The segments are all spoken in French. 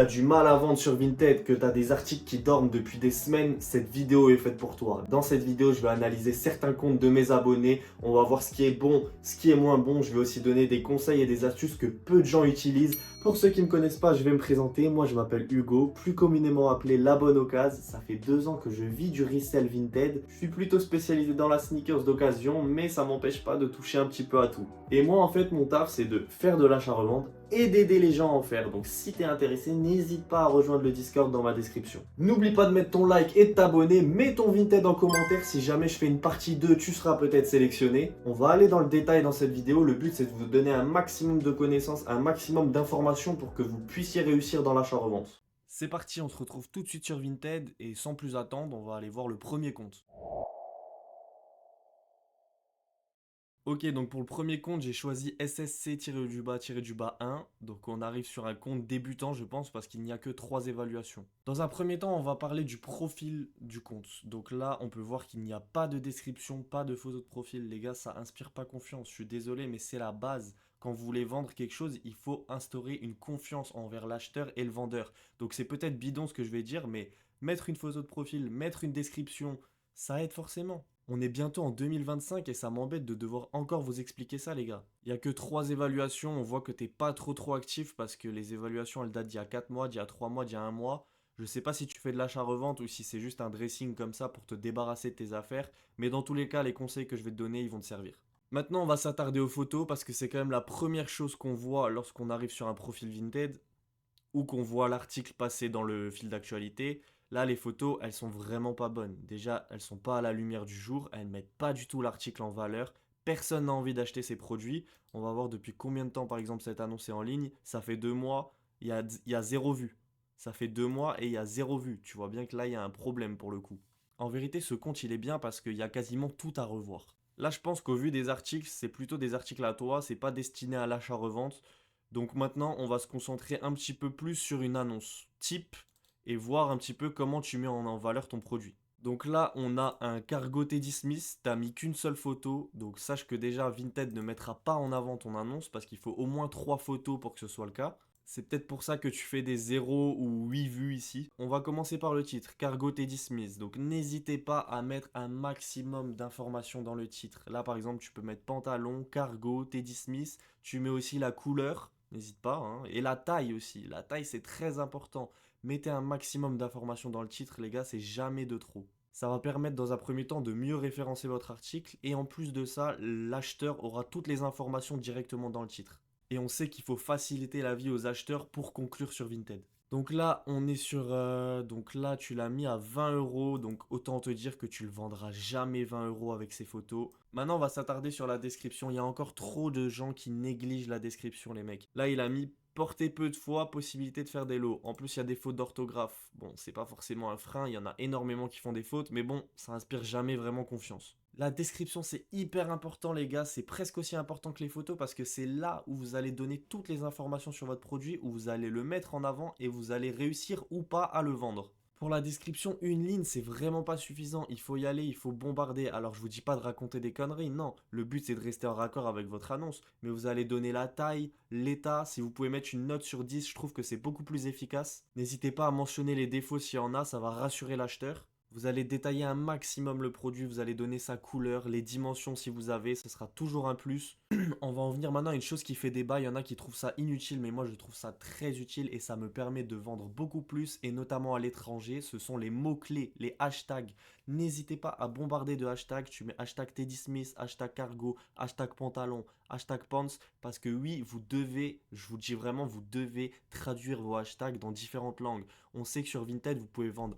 t'as du mal à vendre sur Vinted, que t'as des articles qui dorment depuis des semaines, cette vidéo est faite pour toi. Dans cette vidéo, je vais analyser certains comptes de mes abonnés. On va voir ce qui est bon, ce qui est moins bon. Je vais aussi donner des conseils et des astuces que peu de gens utilisent. Pour ceux qui ne me connaissent pas, je vais me présenter. Moi, je m'appelle Hugo, plus communément appelé La Bonne Occasion. Ça fait 2 ans que je vis du resell Vinted. Je suis plutôt spécialisé dans la sneakers d'occasion, mais ça m'empêche pas de toucher un petit peu à tout. Et moi, en fait, mon taf, c'est de faire de l'achat-revente et d'aider les gens à en faire. Donc si t'es intéressé, n'hésite pas à rejoindre le Discord dans ma description. N'oublie pas de mettre ton like et de t'abonner, mets ton Vinted en commentaire, si jamais je fais une partie 2, tu seras peut-être sélectionné. On va aller dans le détail dans cette vidéo, le but c'est de vous donner un maximum de connaissances, un maximum d'informations pour que vous puissiez réussir dans l'achat-revente. C'est parti, on se retrouve tout de suite sur Vinted et sans plus attendre, on va aller voir le premier compte. Ok, donc pour le premier compte, j'ai choisi SSC-1. Donc on arrive sur un compte débutant, je pense, parce qu'il n'y a que 3 évaluations. Dans un premier temps, on va parler du profil du compte. Donc là, on peut voir qu'il n'y a pas de description, pas de photo de profil. Les gars, ça inspire pas confiance. Je suis désolé, mais c'est la base. Quand vous voulez vendre quelque chose, il faut instaurer une confiance envers l'acheteur et le vendeur. Donc c'est peut-être bidon ce que je vais dire, mais mettre une photo de profil, mettre une description, ça aide forcément. On est bientôt en 2025 et ça m'embête de devoir encore vous expliquer ça, les gars. Il n'y a que 3 évaluations, on voit que t'es pas trop actif parce que les évaluations elles datent d'il y a 4 mois, d'il y a 3 mois, d'il y a 1 mois. Je sais pas si tu fais de l'achat-revente ou si c'est juste un dressing comme ça pour te débarrasser de tes affaires, mais dans tous les cas, les conseils que je vais te donner, ils vont te servir. Maintenant, on va s'attarder aux photos parce que c'est quand même la première chose qu'on voit lorsqu'on arrive sur un profil Vinted ou qu'on voit l'article passer dans le fil d'actualité. Là, les photos, elles sont vraiment pas bonnes. Déjà, elles sont pas à la lumière du jour, elles mettent pas du tout l'article en valeur. Personne n'a envie d'acheter ces produits. On va voir depuis combien de temps, par exemple, cette annonce est en ligne. Ça fait 2 mois, il y a 0 vue. Ça fait 2 mois et il y a 0 vue. Tu vois bien que là, il y a un problème pour le coup. En vérité, ce compte, il est bien parce qu'il y a quasiment tout à revoir. Là, je pense qu'au vu des articles, c'est plutôt des articles à toi, c'est pas destiné à l'achat-revente. Donc maintenant, on va se concentrer un petit peu plus sur une annonce type et voir un petit peu comment tu mets en valeur ton produit. Donc là, on a un cargo Teddy Smith, t'as mis qu'une seule photo, donc sache que déjà Vinted ne mettra pas en avant ton annonce parce qu'il faut au moins 3 photos pour que ce soit le cas. C'est peut-être pour ça que tu fais des 0 ou 8 vues ici. On va commencer par le titre, Cargo Teddy Smith. Donc n'hésitez pas à mettre un maximum d'informations dans le titre. Là par exemple, tu peux mettre pantalon, cargo, Teddy Smith. Tu mets aussi la couleur, n'hésite pas, hein. Et la taille aussi. La taille c'est très important. Mettez un maximum d'informations dans le titre, les gars, c'est jamais de trop. Ça va permettre dans un premier temps de mieux référencer votre article et en plus de ça, l'acheteur aura toutes les informations directement dans le titre. Et on sait qu'il faut faciliter la vie aux acheteurs pour conclure sur Vinted. Donc là, on est sur. Donc là, tu l'as mis à 20 euros. Donc autant te dire que tu le vendras jamais 20 euros avec ces photos. Maintenant, on va s'attarder sur la description. Il y a encore trop de gens qui négligent la description, les mecs. Là, il a mis porter peu de fois, possibilité de faire des lots. En plus, il y a des fautes d'orthographe. Bon, c'est pas forcément un frein. Il y en a énormément qui font des fautes. Mais bon, ça inspire jamais vraiment confiance. La description, c'est hyper important, les gars. C'est presque aussi important que les photos parce que c'est là où vous allez donner toutes les informations sur votre produit, où vous allez le mettre en avant et vous allez réussir ou pas à le vendre. Pour la description, une ligne, c'est vraiment pas suffisant. Il faut y aller, il faut bombarder. Alors, je vous dis pas de raconter des conneries, non. Le but, c'est de rester en raccord avec votre annonce. Mais vous allez donner la taille, l'état. Si vous pouvez mettre une note sur 10, je trouve que c'est beaucoup plus efficace. N'hésitez pas à mentionner les défauts s'il y en a, ça va rassurer l'acheteur. Vous allez détailler un maximum le produit, vous allez donner sa couleur, les dimensions si vous avez, ce sera toujours un plus. On va en venir maintenant à une chose qui fait débat, il y en a qui trouvent ça inutile, mais moi je trouve ça très utile et ça me permet de vendre beaucoup plus et notamment à l'étranger, ce sont les mots-clés, les hashtags. N'hésitez pas à bombarder de hashtags, tu mets hashtag Teddy Smith, hashtag cargo, hashtag pantalon, hashtag pants, parce que oui, vous devez, je vous dis vraiment, vous devez traduire vos hashtags dans différentes langues. On sait que sur Vinted, vous pouvez vendre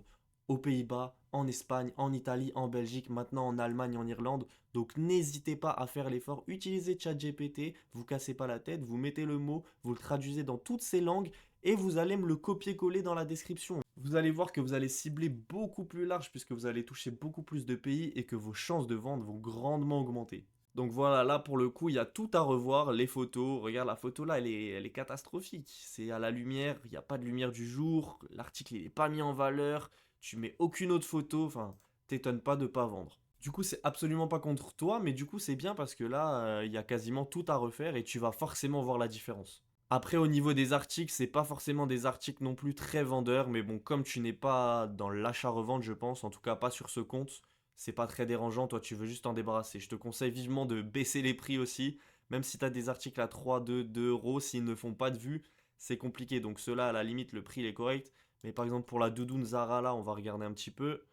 aux Pays-Bas, en Espagne, en Italie, en Belgique, maintenant en Allemagne, en Irlande. Donc n'hésitez pas à faire l'effort. Utilisez ChatGPT, vous cassez pas la tête, vous mettez le mot, vous le traduisez dans toutes ces langues et vous allez me le copier-coller dans la description. Vous allez voir que vous allez cibler beaucoup plus large puisque vous allez toucher beaucoup plus de pays et que vos chances de vente vont grandement augmenter. Donc voilà, là pour le coup, il y a tout à revoir. Les photos, regarde la photo là, elle est catastrophique. C'est à la lumière, il n'y a pas de lumière du jour, l'article il n'est pas mis en valeur, tu mets aucune autre photo, enfin, t'étonnes pas de pas vendre. Du coup, c'est absolument pas contre toi, mais du coup, c'est bien parce que là, il y a quasiment tout à refaire et tu vas forcément voir la différence. Après, au niveau des articles, c'est pas forcément des articles non plus très vendeurs, mais bon, comme tu n'es pas dans l'achat-revente, je pense, en tout cas pas sur ce compte, c'est pas très dérangeant, toi tu veux juste t'en débarrasser. Je te conseille vivement de baisser les prix aussi, même si tu as des articles à 3, 2 euros, s'ils ne font pas de vue, c'est compliqué. Donc ceux-là, à la limite, le prix il est correct. Mais par exemple, pour la doudoune Zara, là, on va regarder un petit peu.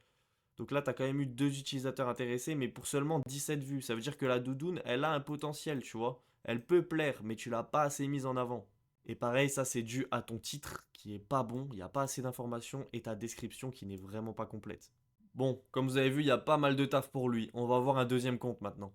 Donc là, tu as quand même eu 2 utilisateurs intéressés, mais pour seulement 17 vues. Ça veut dire que la doudoune, elle a un potentiel, tu vois. Elle peut plaire, mais tu l'as pas assez mise en avant. Et pareil, ça c'est dû à ton titre qui est pas bon, il n'y a pas assez d'informations et ta description qui n'est vraiment pas complète. Bon, comme vous avez vu, il y a pas mal de taf pour lui. On va voir un deuxième compte maintenant.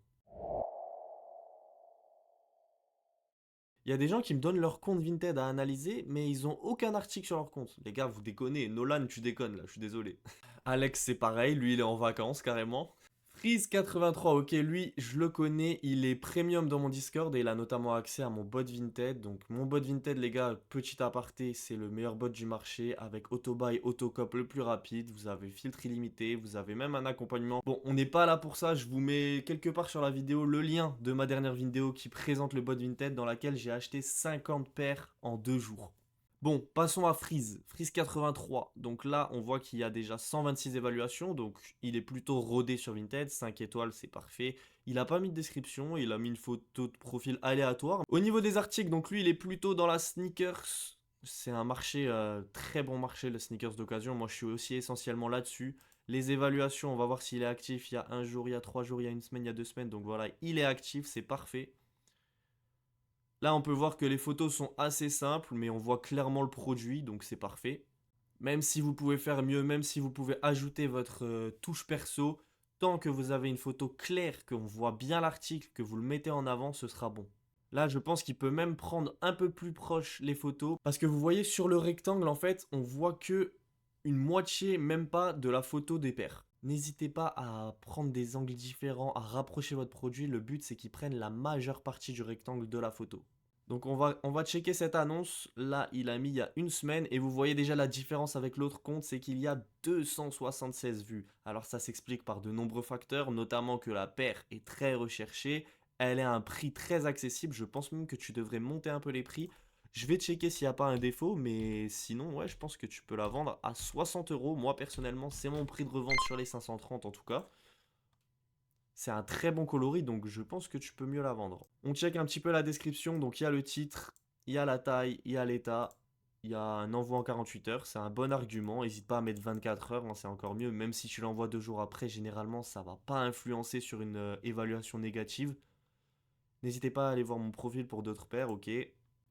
Il y a des gens qui me donnent leur compte Vinted à analyser, mais ils ont aucun article sur leur compte. Les gars, vous déconnez. Nolan, tu déconnes là, je suis désolé. Alex, c'est pareil, lui il est en vacances carrément. Freeze83, ok, lui, je le connais, il est premium dans mon Discord et il a notamment accès à mon bot Vinted. Donc, mon bot Vinted, les gars, petit aparté, c'est le meilleur bot du marché avec Autobuy, Autocop le plus rapide. Vous avez filtre illimité, vous avez même un accompagnement. Bon, on n'est pas là pour ça, je vous mets quelque part sur la vidéo le lien de ma dernière vidéo qui présente le bot Vinted dans laquelle j'ai acheté 50 paires en 2 jours. Bon, passons à Freeze. Freeze 83. Donc là, on voit qu'il y a déjà 126 évaluations. Donc il est plutôt rodé sur Vinted. 5 étoiles, c'est parfait. Il n'a pas mis de description. Il a mis une photo de profil aléatoire. Au niveau des articles, donc lui, il est plutôt dans la sneakers. C'est un marché, très bon marché, le sneakers d'occasion. Moi, je suis aussi essentiellement là-dessus. Les évaluations, on va voir s'il est actif. Il y a un jour, il y a 3 jours, il y a une semaine, il y a 2 semaines. Donc voilà, il est actif, c'est parfait. Là, on peut voir que les photos sont assez simples, mais on voit clairement le produit, donc c'est parfait. Même si vous pouvez faire mieux, même si vous pouvez ajouter votre touche perso, tant que vous avez une photo claire, qu'on voit bien l'article, que vous le mettez en avant, ce sera bon. Là, je pense qu'il peut même prendre un peu plus proche les photos, parce que vous voyez sur le rectangle, en fait, on voit que une moitié, même pas, de la photo des paires. N'hésitez pas à prendre des angles différents, à rapprocher votre produit. Le but, c'est qu'il prenne la majeure partie du rectangle de la photo. Donc on va checker cette annonce. Là, il a mis il y a une semaine et vous voyez déjà la différence avec l'autre compte, c'est qu'il y a 276 vues. Alors ça s'explique par de nombreux facteurs, notamment que la paire est très recherchée, elle est à un prix très accessible, je pense même que tu devrais monter un peu les prix. Je vais checker s'il n'y a pas un défaut, mais sinon, ouais, je pense que tu peux la vendre à 60 euros. Moi, personnellement, c'est mon prix de revente sur les 530 en tout cas. C'est un très bon coloris, donc je pense que tu peux mieux la vendre. On check un petit peu la description, donc il y a le titre, il y a la taille, il y a l'état, il y a un envoi en 48 heures, c'est un bon argument, n'hésite pas à mettre 24 heures, hein, c'est encore mieux, même si tu l'envoies 2 jours après, généralement ça va pas influencer sur une évaluation négative. N'hésitez pas à aller voir mon profil pour d'autres paires, ok.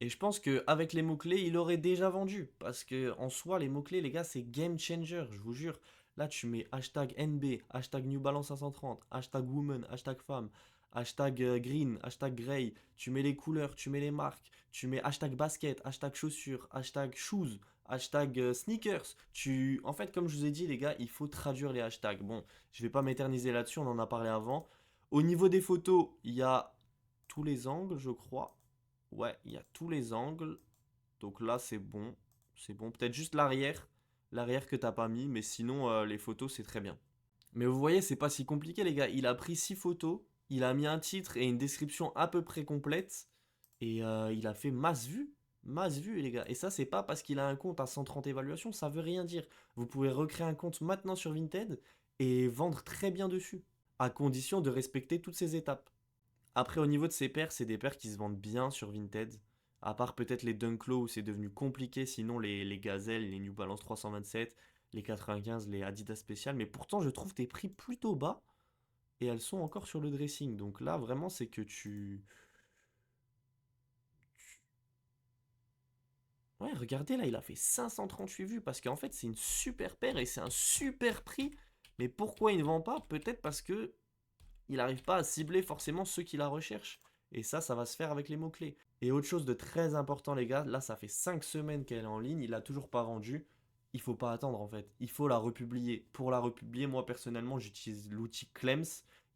Et je pense qu'avec les mots-clés, il aurait déjà vendu. Parce que en soi, les mots-clés, les gars, c'est game changer, je vous jure. Là, tu mets hashtag NB, hashtag New Balance 530, hashtag woman, hashtag femme, hashtag green, hashtag grey. Tu mets les couleurs, tu mets les marques, tu mets hashtag basket, hashtag chaussures, hashtag shoes, hashtag sneakers. En fait, comme je vous ai dit, les gars, il faut traduire les hashtags. Bon, je vais pas m'éterniser là-dessus, on en a parlé avant. Au niveau des photos, il y a tous les angles, je crois. Ouais, il y a tous les angles. Donc là, c'est bon. C'est bon. Peut-être juste l'arrière. L'arrière que t'as pas mis. Mais sinon, les photos, c'est très bien. Mais vous voyez, c'est pas si compliqué, les gars. Il a pris 6 photos. Il a mis un titre et une description à peu près complète. Et il a fait masse vue. Masse vue, les gars. Et ça, c'est pas parce qu'il a un compte à 130 évaluations. Ça veut rien dire. Vous pouvez recréer un compte maintenant sur Vinted et vendre très bien dessus. À condition de respecter toutes ces étapes. Après, au niveau de ces paires, c'est des paires qui se vendent bien sur Vinted. À part peut-être les Dunklo où c'est devenu compliqué, sinon les Gazelles, les New Balance 327, les 95, les Adidas Special. Mais pourtant, je trouve tes prix plutôt bas et elles sont encore sur le dressing. Donc là, vraiment, c'est que Ouais, regardez là, il a fait 538 vues parce qu'en fait, c'est une super paire et c'est un super prix. Mais pourquoi il ne vend pas? Peut-être parce que il n'arrive pas à cibler forcément ceux qui la recherchent. Et ça va se faire avec les mots-clés. Et autre chose de très important, les gars, là, ça fait 5 semaines qu'elle est en ligne, il l'a toujours pas vendue. Il faut pas attendre en fait. Il faut la republier. Pour la republier, moi personnellement, j'utilise l'outil Clems.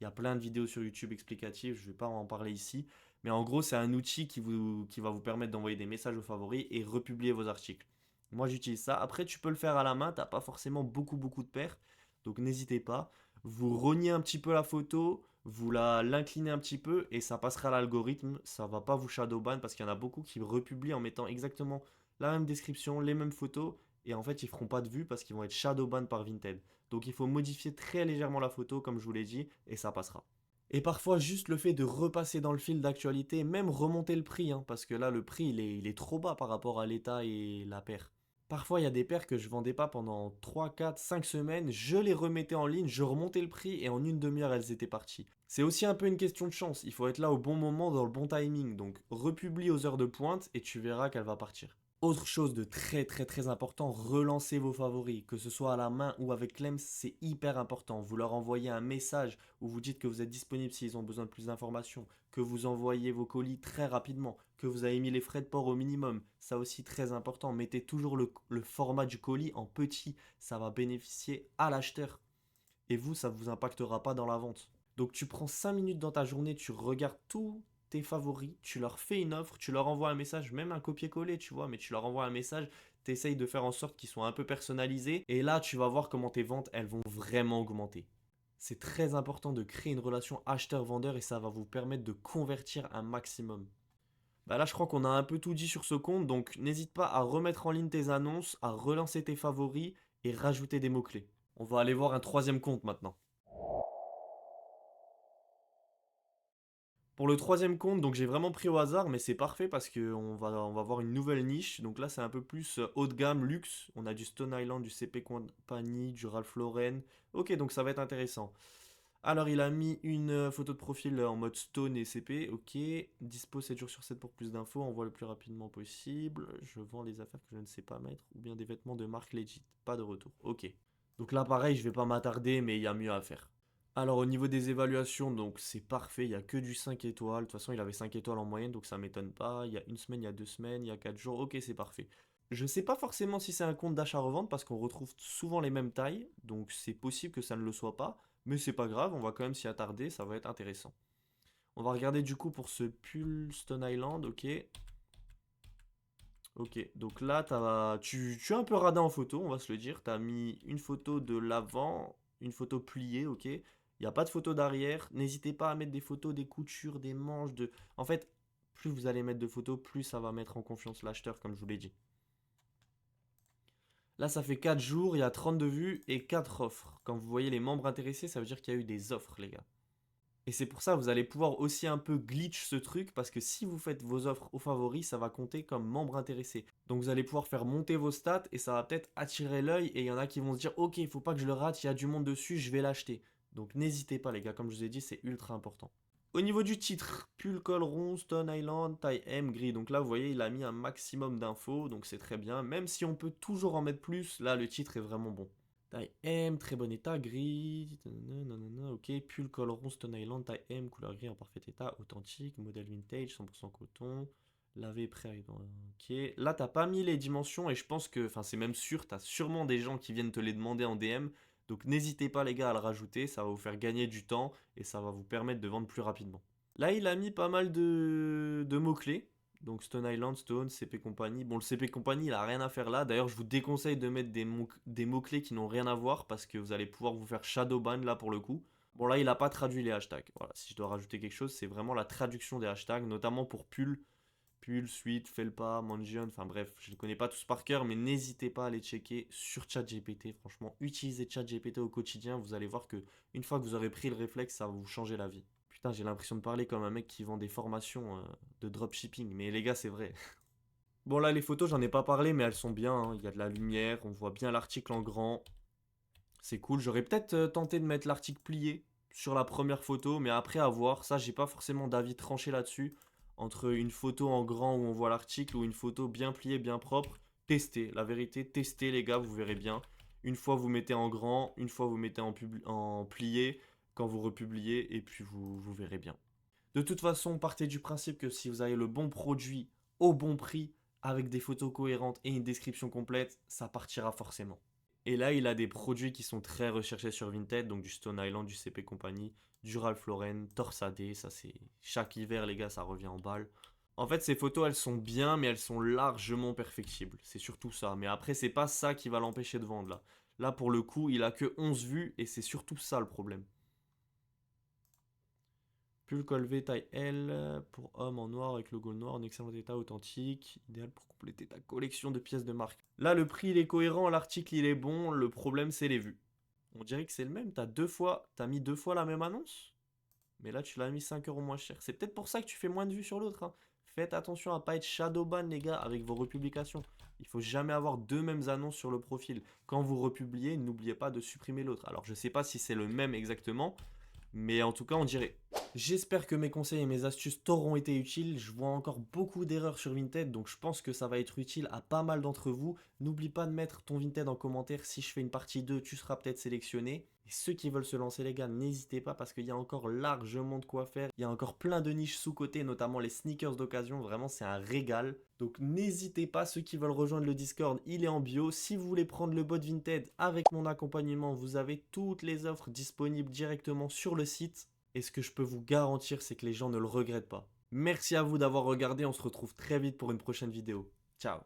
Il y a plein de vidéos sur YouTube explicatives, je vais pas en parler ici. Mais en gros, c'est un outil qui va vous permettre d'envoyer des messages aux favoris et republier vos articles. Moi, j'utilise ça. Après, tu peux le faire à la main, t'as pas forcément beaucoup de paires. Donc n'hésitez pas. Vous reniez un petit peu la photo, L'inclinez un petit peu et ça passera à l'algorithme. Ça va pas vous shadowban parce qu'il y en a beaucoup qui republient en mettant exactement la même description, les mêmes photos. Et en fait, ils feront pas de vues parce qu'ils vont être shadowban par Vinted. Donc il faut modifier très légèrement la photo, comme je vous l'ai dit, et ça passera. Et parfois, juste le fait de repasser dans le fil d'actualité, même remonter le prix, hein, parce que là, le prix, il est trop bas par rapport à l'état et la paire. Parfois, il y a des paires que je vendais pas pendant 3, 4, 5 semaines, je les remettais en ligne, je remontais le prix et en une demi-heure, elles étaient parties. C'est aussi un peu une question de chance, il faut être là au bon moment, dans le bon timing, donc republie aux heures de pointe et tu verras qu'elle va partir. Autre chose de très très très important, relancez vos favoris, que ce soit à la main ou avec Clems, c'est hyper important. Vous leur envoyez un message où vous dites que vous êtes disponible s'ils ont besoin de plus d'informations, que vous envoyez vos colis très rapidement, que vous avez mis les frais de port au minimum, ça aussi très important. Mettez toujours le format du colis en petit, ça va bénéficier à l'acheteur. Et vous, ça ne vous impactera pas dans la vente. Donc tu prends 5 minutes dans ta journée, tu regardes tous tes favoris, tu leur fais une offre, tu leur envoies un message, même un copier-coller, tu vois, mais tu leur envoies un message, tu essayes de faire en sorte qu'ils soient un peu personnalisés, et là tu vas voir comment tes ventes, elles vont vraiment augmenter. C'est très important de créer une relation acheteur-vendeur et ça va vous permettre de convertir un maximum. Bah là, je crois qu'on a un peu tout dit sur ce compte, donc n'hésite pas à remettre en ligne tes annonces, à relancer tes favoris et rajouter des mots-clés. On va aller voir un troisième compte maintenant. Pour le troisième compte, donc j'ai vraiment pris au hasard, mais c'est parfait parce qu'on va voir une nouvelle niche. Donc là, c'est un peu plus haut de gamme, luxe. On a du Stone Island, du CP Company, du Ralph Lauren. Ok, donc ça va être intéressant. Alors, il a mis une photo de profil en mode Stone et CP. Ok, dispo 7 jours sur 7 pour plus d'infos. Envoie le plus rapidement possible. Je vends les affaires que je ne sais pas mettre ou bien des vêtements de marque legit. Pas de retour. Ok. Donc là, pareil, je vais pas m'attarder, mais il y a mieux à faire. Alors au niveau des évaluations, donc c'est parfait, il n'y a que du 5 étoiles. De toute façon, il avait 5 étoiles en moyenne, donc ça m'étonne pas. Il y a une semaine, il y a 2 semaines, il y a 4 jours, ok, c'est parfait. Je sais pas forcément si c'est un compte d'achat-revente parce qu'on retrouve souvent les mêmes tailles, donc c'est possible que ça ne le soit pas, mais c'est pas grave, on va quand même s'y attarder, ça va être intéressant. On va regarder du coup pour ce pull Stone Island, ok. Ok, donc là, tu es un peu radin en photo, on va se le dire. Tu as mis une photo de l'avant, une photo pliée, ok. Il n'y a pas de photo d'arrière. N'hésitez pas à mettre des photos des coutures, des manches, de... En fait, plus vous allez mettre de photos, plus ça va mettre en confiance l'acheteur, comme je vous l'ai dit. Là, ça fait 4 jours, il y a 32 vues et 4 offres. Quand vous voyez les membres intéressés, ça veut dire qu'il y a eu des offres, les gars. Et c'est pour ça que vous allez pouvoir aussi un peu glitch ce truc parce que si vous faites vos offres aux favoris, ça va compter comme membre intéressé. Donc vous allez pouvoir faire monter vos stats et ça va peut-être attirer l'œil et il y en a qui vont se dire ok, il faut pas que je le rate, il y a du monde dessus, je vais l'acheter. Donc n'hésitez pas les gars, comme je vous ai dit, c'est ultra important. Au niveau du titre, pull col rond, Stone Island, taille M, gris. Donc là, vous voyez, il a mis un maximum d'infos, donc c'est très bien. Même si on peut toujours en mettre plus, là, le titre est vraiment bon. Taille M, très bon état, gris. Nanana, ok, pull col rond, Stone Island, taille M, couleur gris en parfait état, authentique, modèle vintage, 100% coton, lavé, prêt. Ok. Là, t'as pas mis les dimensions et je pense que, enfin, c'est même sûr, t'as sûrement des gens qui viennent te les demander en DM. Donc n'hésitez pas, les gars, à le rajouter. Ça va vous faire gagner du temps et ça va vous permettre de vendre plus rapidement. Là, il a mis pas mal de mots-clés. Donc Stone Island, Stone, CP Company. Bon, le CP Company, il a rien à faire là. D'ailleurs, je vous déconseille de mettre des mots-clés qui n'ont rien à voir parce que vous allez pouvoir vous faire shadowban là pour le coup. Bon, là, il n'a pas traduit les hashtags. Voilà, si je dois rajouter quelque chose, c'est vraiment la traduction des hashtags, notamment pour pull, pull, suite, felpa, mansion. Enfin bref, je ne les connais pas tous par cœur, mais n'hésitez pas à les checker sur ChatGPT. Franchement, utilisez ChatGPT au quotidien. Vous allez voir que une fois que vous aurez pris le réflexe, ça va vous changer la vie. Putain, j'ai l'impression de parler comme un mec qui vend des formations de dropshipping. Mais les gars, c'est vrai. Bon, là, les photos, j'en ai pas parlé, mais elles sont bien, hein. Il y a de la lumière, on voit bien l'article en grand. C'est cool. J'aurais peut-être tenté de mettre l'article plié sur la première photo, mais après à voir. Ça, j'ai pas forcément d'avis tranché là-dessus. Entre une photo en grand où on voit l'article ou une photo bien pliée, bien propre. Testez. La vérité, testez, les gars, vous verrez bien. Une fois, vous mettez en grand, une fois, vous mettez en plié, quand vous republiez, et puis vous verrez bien. De toute façon, partez du principe que si vous avez le bon produit au bon prix, avec des photos cohérentes et une description complète, ça partira forcément. Et là, il a des produits qui sont très recherchés sur Vinted, donc du Stone Island, du CP Company, du Ralph Lauren, Torsadé, ça c'est chaque hiver les gars, ça revient en balle. En fait, ces photos, elles sont bien, mais elles sont largement perfectibles. C'est surtout ça. Mais après, c'est pas ça qui va l'empêcher de vendre là. Là, pour le coup, il a que 11 vues et c'est surtout ça le problème. Pull col V taille L pour homme en noir avec logo noir en excellent état authentique. Idéal pour compléter ta collection de pièces de marque. Là, le prix il est cohérent, l'article il est bon. Le problème c'est les vues. On dirait que c'est le même. T'as mis 2 fois la même annonce. Mais là, tu l'as mis 5 euros moins cher. C'est peut-être pour ça que tu fais moins de vues sur l'autre, hein. Faites attention à pas être shadowban, les gars, avec vos republications. Il faut jamais avoir deux mêmes annonces sur le profil. Quand vous republiez, n'oubliez pas de supprimer l'autre. Alors, je sais pas si c'est le même exactement, mais en tout cas, on dirait. J'espère que mes conseils et mes astuces t'auront été utiles. Je vois encore beaucoup d'erreurs sur Vinted, donc je pense que ça va être utile à pas mal d'entre vous. N'oublie pas de mettre ton Vinted en commentaire. Si je fais une partie 2, tu seras peut-être sélectionné. Et ceux qui veulent se lancer, les gars, n'hésitez pas parce qu'il y a encore largement de quoi faire. Il y a encore plein de niches sous-côté, notamment les sneakers d'occasion. Vraiment, c'est un régal. Donc n'hésitez pas, ceux qui veulent rejoindre le Discord, il est en bio. Si vous voulez prendre le bot Vinted avec mon accompagnement, vous avez toutes les offres disponibles directement sur le site. Et ce que je peux vous garantir, c'est que les gens ne le regrettent pas. Merci à vous d'avoir regardé, on se retrouve très vite pour une prochaine vidéo. Ciao.